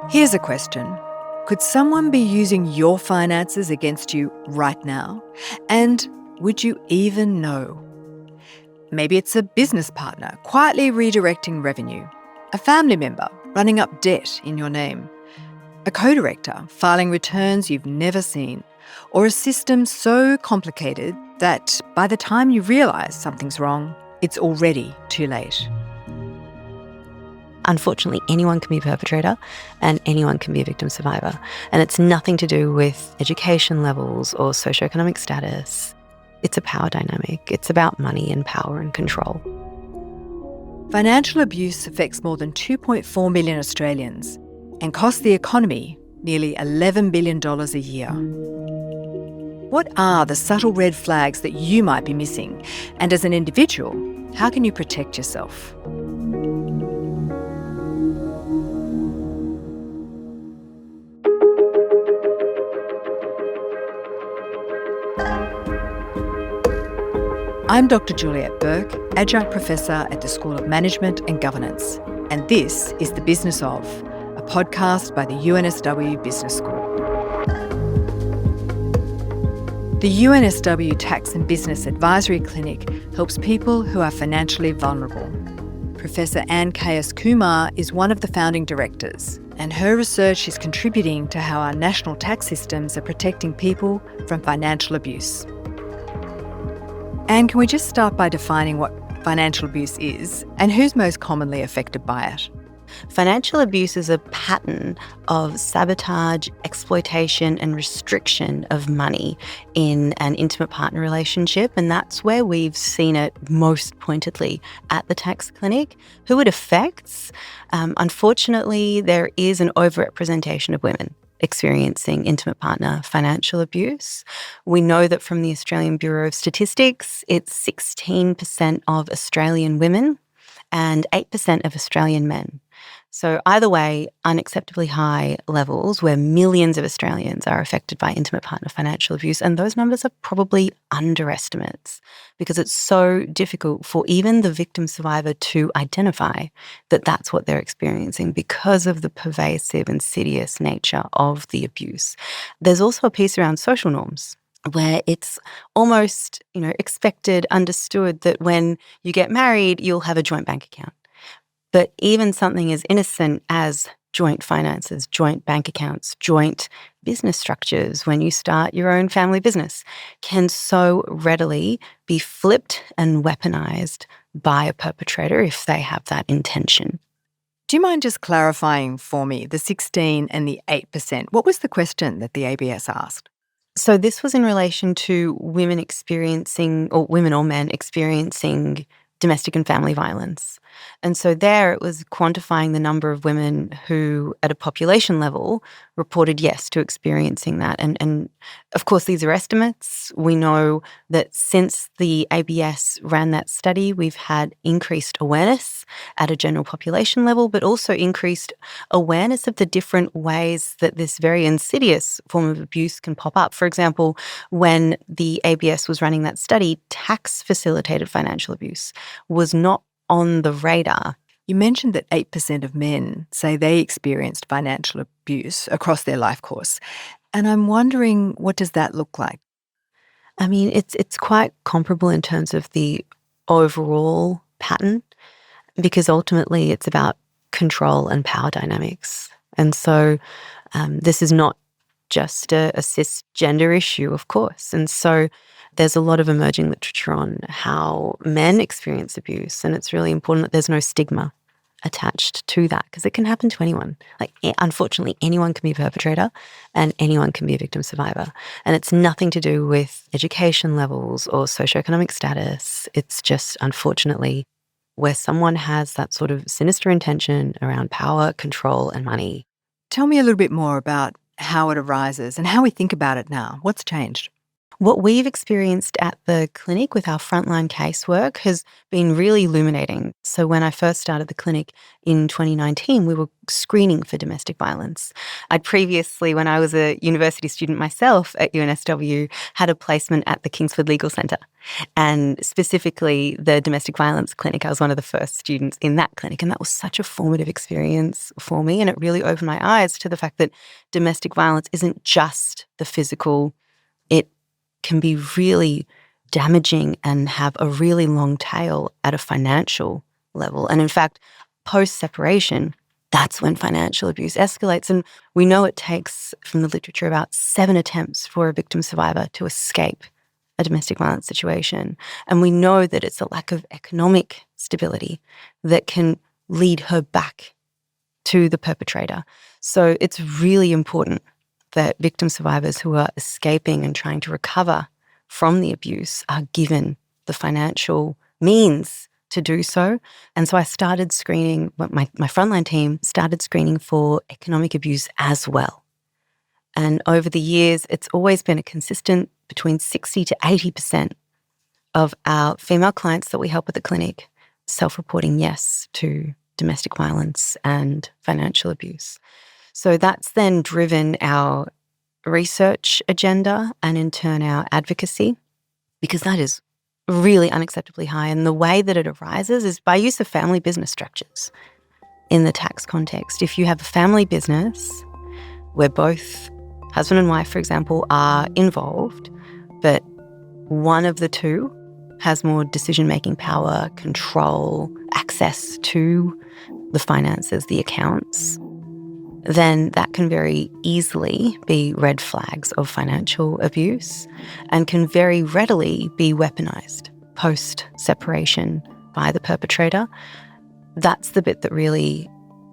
Here's a question. Could someone be using your finances against you right now? And would you even know? Maybe it's a business partner quietly redirecting revenue, a family member running up debt in your name, a co-director filing returns you've never seen, or a system so complicated that by the time you realise something's wrong, it's already too late. Unfortunately, anyone can be a perpetrator and anyone can be a victim survivor. And it's nothing to do with education levels or socioeconomic status. It's a power dynamic. It's about money and power and control. Financial abuse affects more than 2.4 million Australians and costs the economy nearly $11 billion a year. What are the subtle red flags that you might be missing? And as an individual, how can you protect yourself? I'm Dr. Juliette Burke, Adjunct Professor at the School of Management and Governance, and this is The Business Of, a podcast by the UNSW Business School. The UNSW Tax and Business Advisory Clinic helps people who are financially vulnerable. Professor Ann Kayis-Kumar is one of the founding directors, and her research is contributing to how our national tax systems are protecting people from financial abuse. And can we just start by defining what financial abuse is and who's most commonly affected by it? Financial abuse is a pattern of sabotage, exploitation, and restriction of money in an intimate partner relationship. And that's where we've seen it most pointedly at the tax clinic. Who it affects? Unfortunately, there is an overrepresentation of women experiencing intimate partner financial abuse. We know that from the Australian Bureau of Statistics, it's 16% of Australian women and 8% of Australian men. So either way, unacceptably high levels where millions of Australians are affected by intimate partner financial abuse. And those numbers are probably underestimates because it's so difficult for even the victim survivor to identify that that's what they're experiencing because of the pervasive, insidious nature of the abuse. There's also a piece around social norms, where it's almost, expected, understood that when you get married, you'll have a joint bank account. But even something as innocent as joint finances, joint bank accounts, joint business structures, when you start your own family business, can so readily be flipped and weaponized by a perpetrator if they have that intention. Do you mind just clarifying for me the 16 and the 8%? What was the question that the ABS asked? So this was in relation to women experiencing, or women or men experiencing domestic and family violence. And so there it was quantifying the number of women who, at a population level, reported yes to experiencing that. And of course, these are estimates. We know that since the ABS ran that study, we've had increased awareness at a general population level, but also increased awareness of the different ways that this very insidious form of abuse can pop up. For example, when the ABS was running that study, tax-facilitated financial abuse was not on the radar. You mentioned that 8% of men say they experienced financial abuse across their life course. And I'm wondering, what does that look like? I mean, it's quite comparable in terms of the overall pattern, because ultimately it's about control and power dynamics. And so this is not just a cisgender issue, of course. And so there's a lot of emerging literature on how men experience abuse, and it's really important that there's no stigma attached to that because it can happen to anyone. Unfortunately, anyone can be a perpetrator and anyone can be a victim survivor. And it's nothing to do with education levels or socioeconomic status. It's just, unfortunately, where someone has that sort of sinister intention around power, control, and money. Tell me a little bit more about how it arises and how we think about it now. What's changed? What we've experienced at the clinic with our frontline casework has been really illuminating. So when I first started the clinic in 2019, we were screening for domestic violence. I'd previously, when I was a university student myself at UNSW, had a placement at the Kingsford Legal Centre. And specifically the domestic violence clinic, I was one of the first students in that clinic. And that was such a formative experience for me. And it really opened my eyes to the fact that domestic violence isn't just the physical. It can be really damaging and have a really long tail at a financial level. And in fact, post-separation, that's when financial abuse escalates. And we know it takes, from the literature, about 7 attempts for a victim survivor to escape a domestic violence situation. And we know that it's a lack of economic stability that can lead her back to the perpetrator. So it's really important that victim survivors who are escaping and trying to recover from the abuse are given the financial means to do so. And so I started screening, my frontline team started screening for economic abuse as well. And over the years, it's always been a consistent between 60 to 80% of our female clients that we help at the clinic self-reporting yes to domestic violence and financial abuse. So that's then driven our research agenda and in turn our advocacy, because that is really unacceptably high. And the way that it arises is by use of family business structures in the tax context. If you have a family business where both husband and wife, for example, are involved, but one of the two has more decision-making power, control, access to the finances, the accounts, then that can very easily be red flags of financial abuse and can very readily be weaponised post-separation by the perpetrator. That's the bit that really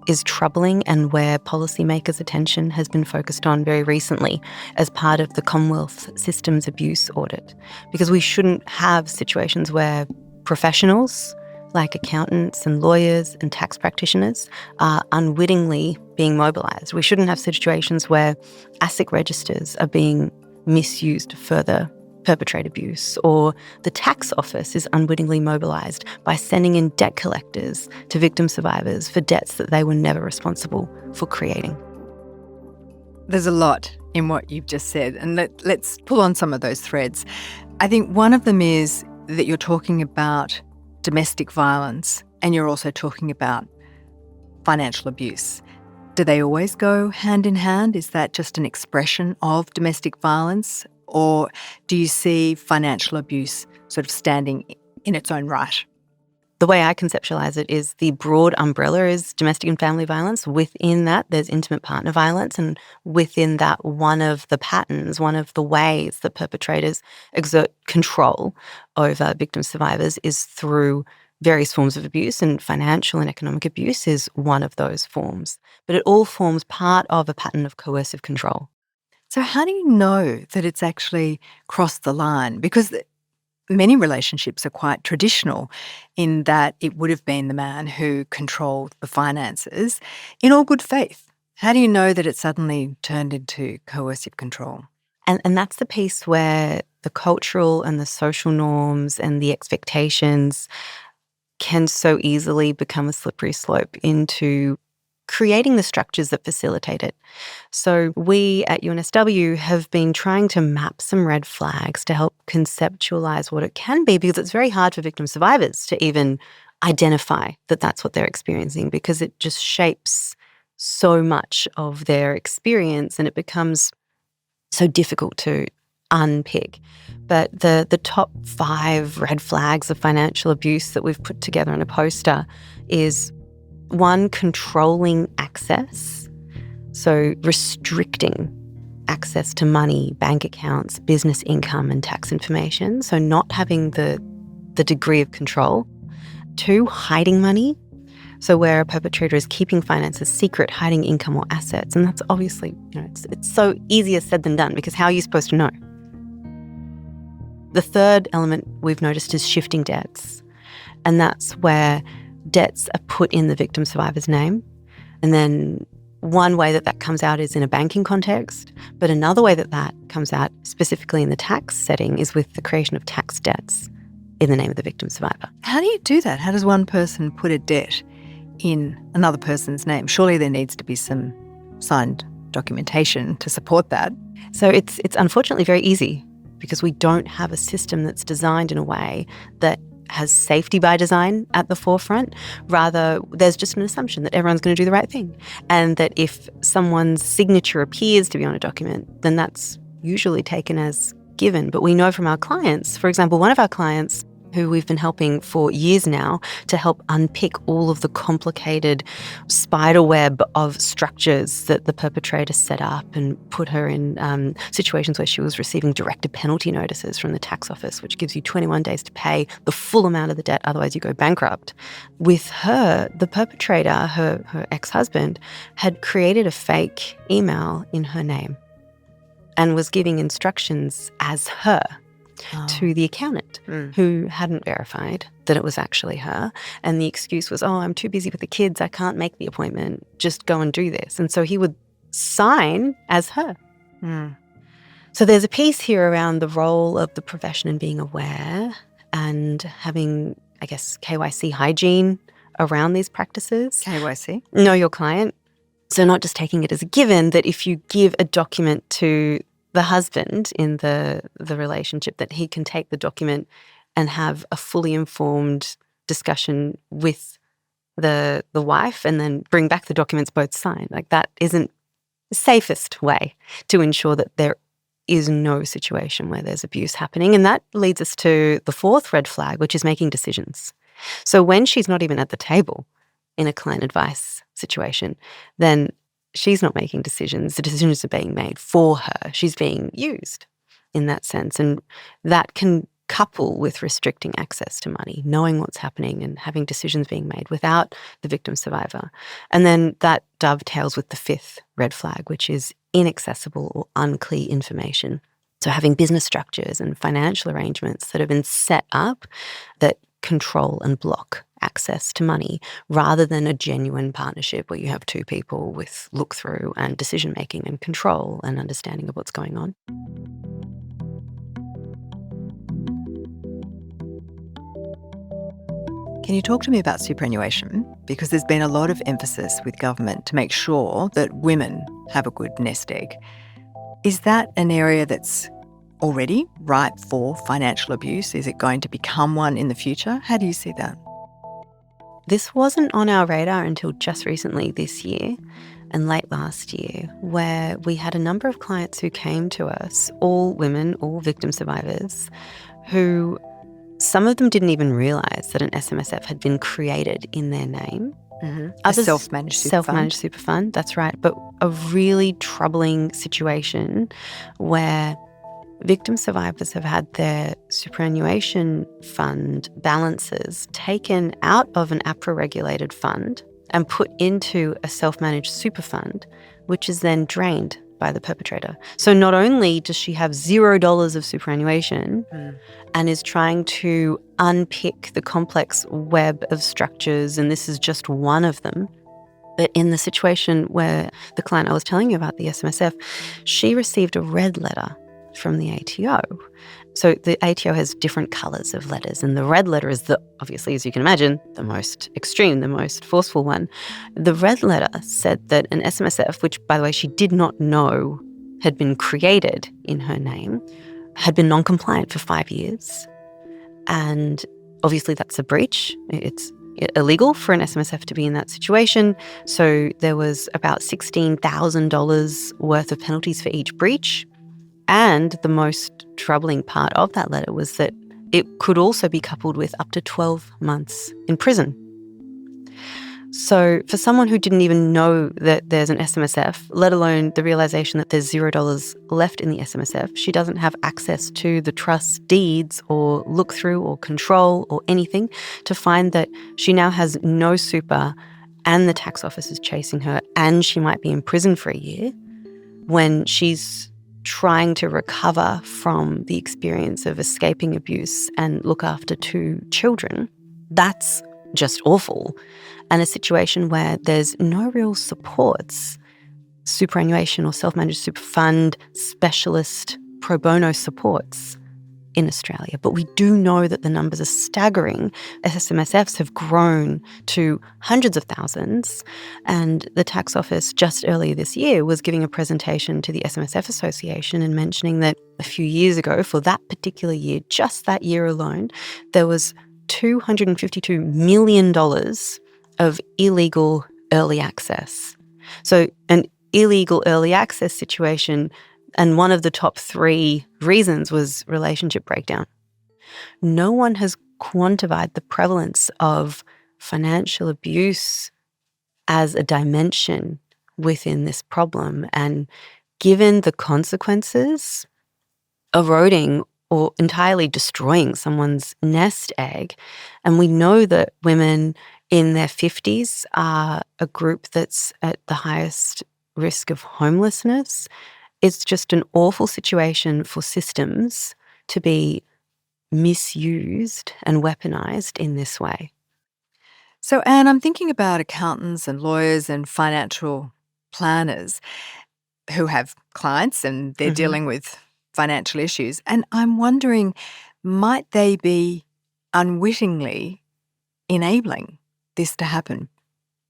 is troubling and where policymakers' attention has been focused on very recently as part of the Commonwealth Systems Abuse Audit. Because we shouldn't have situations where professionals like accountants and lawyers and tax practitioners are unwittingly being mobilised. We shouldn't have situations where ASIC registers are being misused to further perpetrate abuse, or the tax office is unwittingly mobilised by sending in debt collectors to victim survivors for debts that they were never responsible for creating. There's a lot in what you've just said, and let's pull on some of those threads. I think one of them is that you're talking about domestic violence and you're also talking about financial abuse. Do they always go hand in hand? Is that just an expression of domestic violence? Or do you see financial abuse sort of standing in its own right? The way I conceptualise it is the broad umbrella is domestic and family violence. Within that, there's intimate partner violence. And within that, one of the patterns, one of the ways that perpetrators exert control over victim survivors is through various forms of abuse, and financial and economic abuse is one of those forms. But it all forms part of a pattern of coercive control. So how do you know that it's actually crossed the line? Because many relationships are quite traditional in that it would have been the man who controlled the finances in all good faith. How do you know that it suddenly turned into coercive control? And that's the piece where the cultural and the social norms and the expectations can so easily become a slippery slope into creating the structures that facilitate it. So we at UNSW have been trying to map some red flags to help conceptualize what it can be, because it's very hard for victim survivors to even identify that that's what they're experiencing, because it just shapes so much of their experience and it becomes so difficult to unpick. But the top 5 red flags of financial abuse that we've put together in a poster is 1, controlling access, so restricting access to money, bank accounts, business income and tax information, so not having the degree of control. 2, hiding money, so where a perpetrator is keeping finances secret, hiding income or assets, and that's obviously, it's so easier said than done, because how are you supposed to know? The 3rd element we've noticed is shifting debts, and that's where debts are put in the victim survivor's name, and then one way that comes out is in a banking context, but another way that comes out specifically in the tax setting is with the creation of tax debts in the name of the victim survivor. How do you do that? How does one person put a debt in another person's name? Surely there needs to be some signed documentation to support that. So it's unfortunately very easy because we don't have a system that's designed in a way that has safety by design at the forefront. Rather, there's just an assumption that everyone's going to do the right thing, and that if someone's signature appears to be on a document, then that's usually taken as given. But we know from our clients, for example, one of our clients who we've been helping for years now to help unpick all of the complicated spider web of structures that the perpetrator set up and put her in situations where she was receiving directed penalty notices from the tax office, which gives you 21 days to pay the full amount of the debt, otherwise you go bankrupt. With her, the perpetrator, her ex-husband, had created a fake email in her name and was giving instructions as her to the accountant who hadn't verified that it was actually her. And the excuse was, I'm too busy with the kids, I can't make the appointment, just go and do this. And so he would sign as her. So there's a piece here around the role of the profession in being aware and having, I guess, KYC hygiene around these practices. KYC? Know your client. So not just taking it as a given that if you give a document to the husband in the relationship, that he can take the document and have a fully informed discussion with the wife and then bring back the documents both signed. Like, that isn't the safest way to ensure that there is no situation where there's abuse happening. And that leads us to the fourth red flag, which is making decisions. So when she's not even at the table in a client advice situation, then she's not making decisions. The decisions are being made for her. She's being used in that sense. And that can couple with restricting access to money, knowing what's happening and having decisions being made without the victim survivor. And then that dovetails with the fifth red flag, which is inaccessible or unclear information. So having business structures and financial arrangements that have been set up that control and block access to money, rather than a genuine partnership where you have two people with look-through and decision-making and control and understanding of what's going on. Can you talk to me about superannuation? Because there's been a lot of emphasis with government to make sure that women have a good nest egg. Is that an area that's already ripe for financial abuse? Is it going to become one in the future? How do you see that? This wasn't on our radar until just recently this year and late last year, where we had a number of clients who came to us, all women, all victim survivors, who some of them didn't even realise that an SMSF had been created in their name. Others, a self-managed super fund, that's right. But a really troubling situation where victim survivors have had their superannuation fund balances taken out of an APRA-regulated fund and put into a self-managed super fund, which is then drained by the perpetrator. So not only does she have $0 of superannuation and is trying to unpick the complex web of structures, and this is just one of them, but in the situation where the client I was telling you about, the SMSF, she received a red letter from the ATO. So the ATO has different colours of letters, and the red letter is obviously, as you can imagine, the most extreme, the most forceful one. The red letter said that an SMSF, which, by the way, she did not know had been created in her name, had been non-compliant for 5 years. And obviously that's a breach. It's illegal for an SMSF to be in that situation. So there was about $16,000 worth of penalties for each breach. And the most troubling part of that letter was that it could also be coupled with up to 12 months in prison. So for someone who didn't even know that there's an SMSF, let alone the realisation that there's $0 left in the SMSF, she doesn't have access to the trust deeds or look-through or control or anything to find that she now has no super and the tax office is chasing her and she might be in prison for a year when she's trying to recover from the experience of escaping abuse and look after 2 children. That's just awful. And a situation where there's no real supports superannuation or self-managed super fund specialist pro bono supports in Australia. But we do know that the numbers are staggering. SMSFs have grown to hundreds of thousands. And the tax office just earlier this year was giving a presentation to the SMSF Association and mentioning that a few years ago, for that particular year, just that year alone, there was $252 million of illegal early access. So an illegal early access situation, and one of the top 3 reasons was relationship breakdown. No one has quantified the prevalence of financial abuse as a dimension within this problem. And given the consequences, eroding or entirely destroying someone's nest egg, and we know that women in their 50s are a group that's at the highest risk of homelessness. It's just an awful situation for systems to be misused and weaponized in this way. So, Anne, I'm thinking about accountants and lawyers and financial planners who have clients and they're dealing with financial issues. And I'm wondering, might they be unwittingly enabling this to happen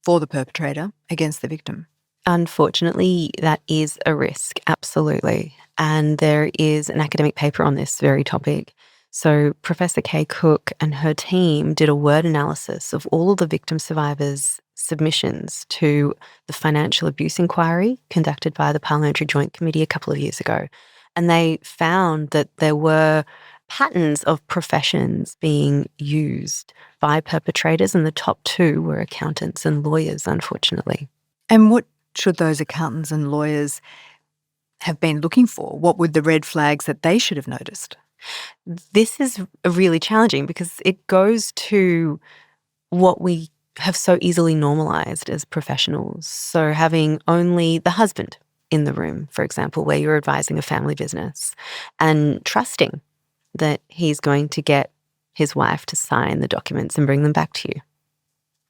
for the perpetrator against the victim? Unfortunately, that is a risk, absolutely. And there is an academic paper on this very topic. So Professor Kay Cook and her team did a word analysis of all of the victim survivors' submissions to the financial abuse inquiry conducted by the Parliamentary Joint Committee a couple of years ago. And they found that there were patterns of professions being used by perpetrators, and the top 2 were accountants and lawyers, unfortunately. And what should those accountants and lawyers have been looking for? What were the red flags that they should have noticed? This is really challenging because it goes to what we have so easily normalized as professionals. So having only the husband in the room, for example, where you're advising a family business, and trusting that he's going to get his wife to sign the documents and bring them back to you.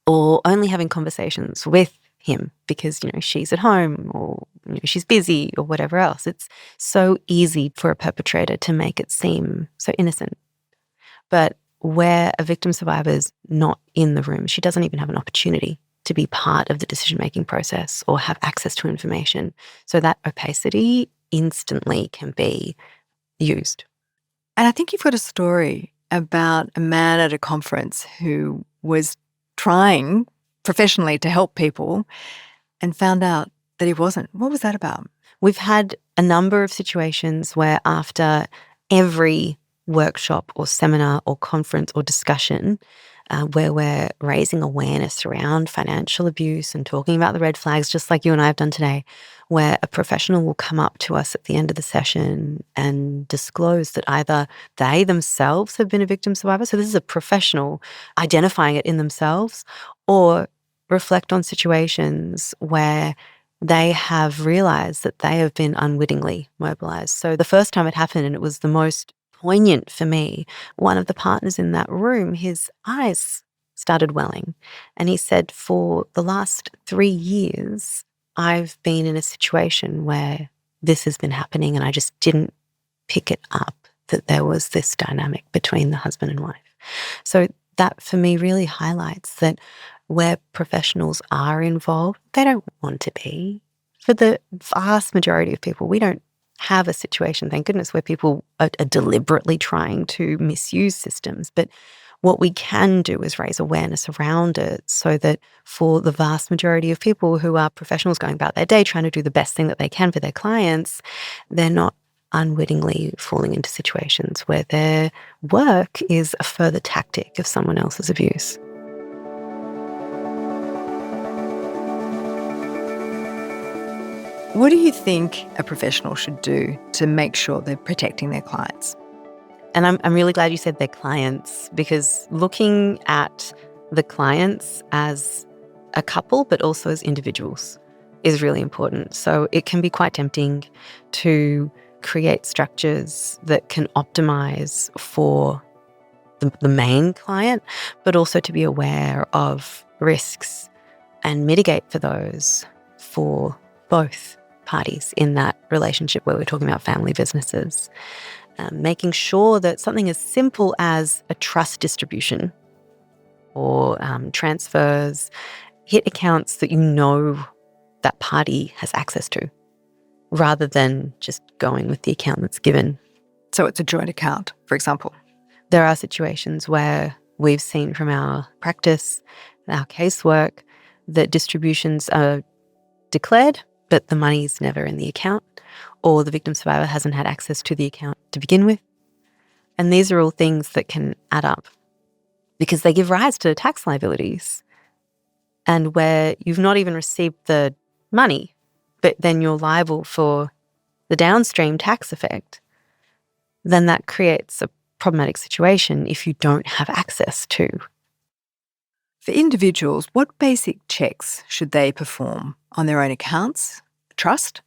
Or only having conversations with him because, she's at home or she's busy or whatever else. It's so easy for a perpetrator to make it seem so innocent. But where a victim survivor's not in the room, she doesn't even have an opportunity to be part of the decision-making process or have access to information. So that opacity instantly can be used. And I think you've got a story about a man at a conference who was trying professionally to help people and found out that he wasn't. What was that about? We've had a number of situations where after every workshop or seminar or conference or discussion where we're raising awareness around financial abuse and talking about the red flags, just like you and I have done today, where a professional will come up to us at the end of the session and disclose that either they themselves have been a victim survivor, so this is a professional identifying it in themselves, or reflect on situations where they have realized that they have been unwittingly mobilized. So the first time it happened, and it was the most poignant for me, one of the partners in that room, his eyes started welling. And he said, for the last 3 years, I've been in a situation where this has been happening and I just didn't pick it up, that there was this dynamic between the husband and wife. So that for me really highlights that where professionals are involved, they don't want to be. For the vast majority of people, we don't have a situation, thank goodness, where people are deliberately trying to misuse systems. But what we can do is raise awareness around it so that for the vast majority of people who are professionals going about their day trying to do the best thing that they can for their clients, they're not unwittingly falling into situations where their work is a further tactic of someone else's abuse. What do you think a professional should do to make sure they're protecting their clients? And I'm really glad you said their clients, because looking at the clients as a couple but also as individuals is really important. So it can be quite tempting to create structures that can optimize for the main client, but also to be aware of risks and mitigate for those for both parties in that relationship where we're talking about family businesses. Making sure that something as simple as a trust distribution or transfers hit accounts that you know that party has access to, rather than just going with the account that's given. So it's a joint account, for example. There are situations where we've seen from our practice, our casework, that distributions are declared, but the money's never in the account, or the victim survivor hasn't had access to the account to begin with. And these are all things that can add up because they give rise to tax liabilities. And where you've not even received the money, but then you're liable for the downstream tax effect, then that creates a problematic situation if you don't have access to. For individuals, what basic checks should they perform on their own accounts, trust,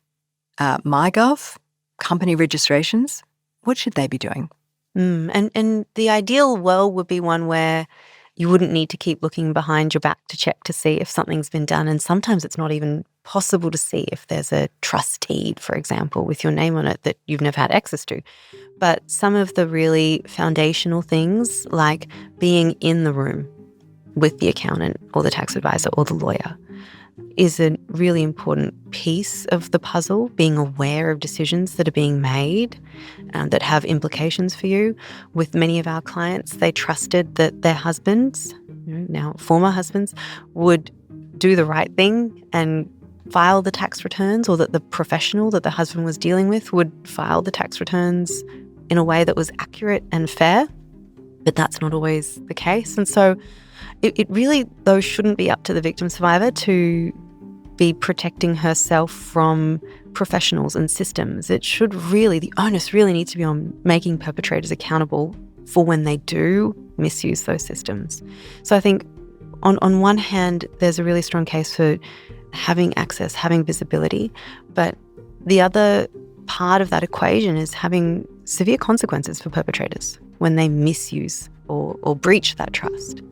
MyGov, company registrations? What should they be doing? And the ideal world would be one where you wouldn't need to keep looking behind your back to check to see if something's been done. And sometimes it's not even possible to see if there's a trust deed, for example, with your name on it that you've never had access to. But some of the really foundational things, like being in the room with the accountant or the tax advisor or the lawyer, is a really important piece of the puzzle, being aware of decisions that are being made that have implications for you. With many of our clients, they trusted that their husbands, now former husbands, would do the right thing and file the tax returns, or that the professional that the husband was dealing with would file the tax returns in a way that was accurate and fair. But that's not always the case. And so it really, though, shouldn't be up to the victim survivor to be protecting herself from professionals and systems. It should really, the onus really needs to be on making perpetrators accountable for when they do misuse those systems. So I think on one hand, there's a really strong case for having access, having visibility, but the other part of that equation is having severe consequences for perpetrators when they misuse or breach that trust.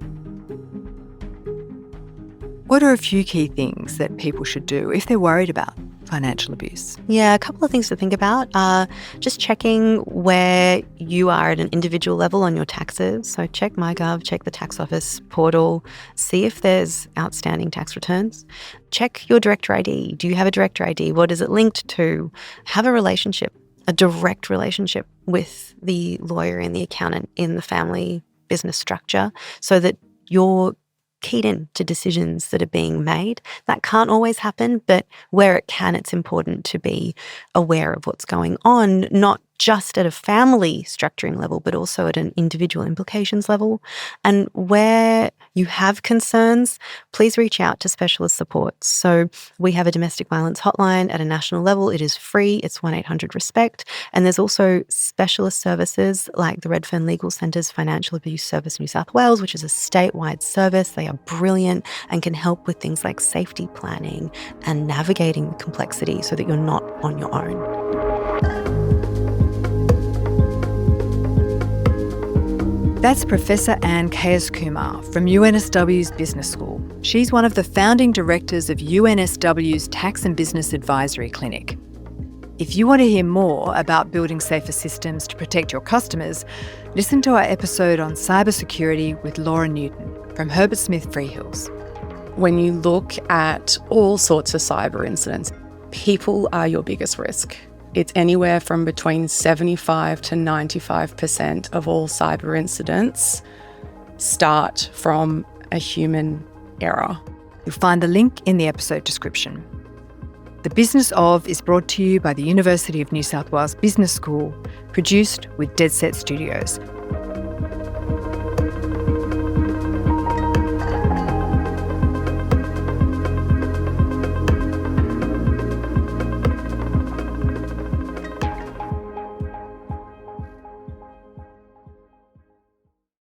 What are a few key things that people should do if they're worried about financial abuse? Yeah, a couple of things to think about are just checking where you are at an individual level on your taxes. So check MyGov, check the tax office portal, see if there's outstanding tax returns. Check your director ID. Do you have a director ID? What is it linked to? Have a relationship, a direct relationship with the lawyer and the accountant in the family business structure so that you're keyed in to decisions that are being made. That can't always happen, but where it can, it's important to be aware of what's going on, not just at a family structuring level, but also at an individual implications level. And where you have concerns, please reach out to specialist support. So we have a domestic violence hotline at a national level. It is free. It's 1-800-RESPECT. And there's also specialist services like the Redfern Legal Centre's Financial Abuse Service New South Wales, which is a statewide service. They are brilliant and can help with things like safety planning and navigating the complexity so that you're not on your own. That's Professor Ann Kayis-Kumar from UNSW's Business School. She's one of the founding directors of UNSW's Tax and Business Advisory Clinic. If you want to hear more about building safer systems to protect your customers, listen to our episode on cybersecurity with Laura Newton from Herbert Smith Freehills. When you look at all sorts of cyber incidents, people are your biggest risk. It's anywhere from between 75 to 95% of all cyber incidents start from a human error. You'll find the link in the episode description. The Business Of is brought to you by the University of New South Wales Business School, produced with Dead Set Studios.